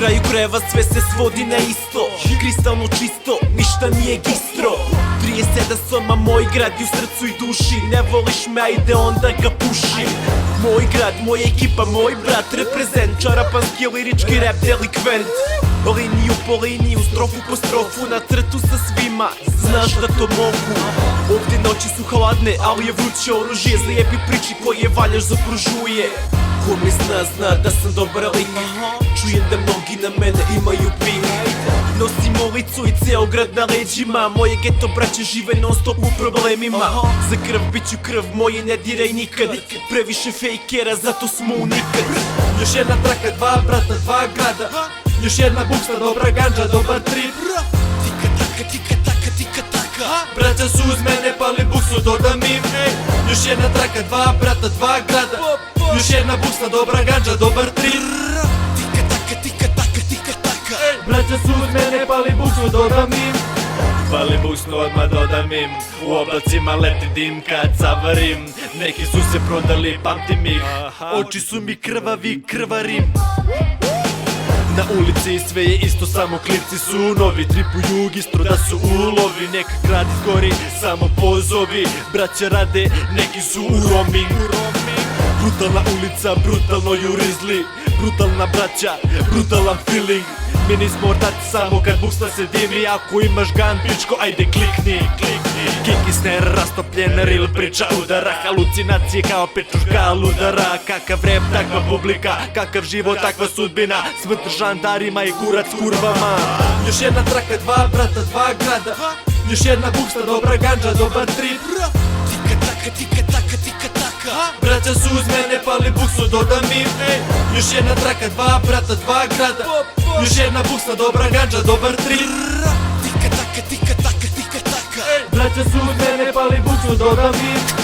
kraju krajeva sve se svodi na isto, kristalno čisto, ništa nije gistro. 37 soma, moj grad i u srcu i duši. Ne voliš me, ajde onda ga puši. Moj grad, moja ekipa, moj brat, reprezent, čarapanski lirički rap delikvent. Liniju po liniju, strofu po strofu, na crtu sa svima, znaš da to mogu. Ovdje noći su hladne, ali je vruće oružje, lijepi priči koje valjaš zapružuje. Ko me zna, zna da sam dobar lik, čujem da mnogi na mene imaju pik. Nosim ulicu i ceo grad na leđima, moje geto braće žive non stop u problemima. Za krv bit ću krv, moje ne diraj nikad, previše fejkera, zato smo u nikad. Još jedna traka, dva brata, dva grada, još jedna buksa, dobra ganđa, dobar trip. Tika taka, tika taka, tika taka. Braća su uz mene, pali buksu, dodam im. Još jedna traka, dva brata, dva grada, još jedna buksa, dobra ganđa, dobar trip. Tika taka, tika taka, tika taka. Braća su uz mene, pali buksu, dodam im. Pali buksnu, odmah dodam im. U oblacima leti dim kad savarim. Neki su se prodali, pamtim ih. Oči su mi krvavi, krvarim. Na ulici sve je isto, samo klipci su novi. Tripuju gistro da su ulovi. Neka grad izgori, samo pozovi. Braća rade, neki su u roaming. Brutalna ulica, brutalno jurizli. Brutalna braća, brutalan feeling. Mi nismo ortaci samo kad buksna se dimi. Ako imaš gun, pičko, ajde klikni. Kick i snare, rastopljen real priča udara. Halucinacije kao pečuška ludara. Kakav rap, takva publika, kakav život, takva sudbina. Smrt žandarima i kurac kurvama. Još jedna traka, dva brata, dva grada, još jedna buksa, dobra ganđa, dobar trip. Tika taka, tika taka, tika taka. Braća su uz mene, pali buksu, dodam im. Još jedna traka, dva brata, dva grada, još jedna buksa, dobra ganđa, dobar trip. Tika taka, tika taka, tika taka. Braća su uz mene, pali buksu, dodam im.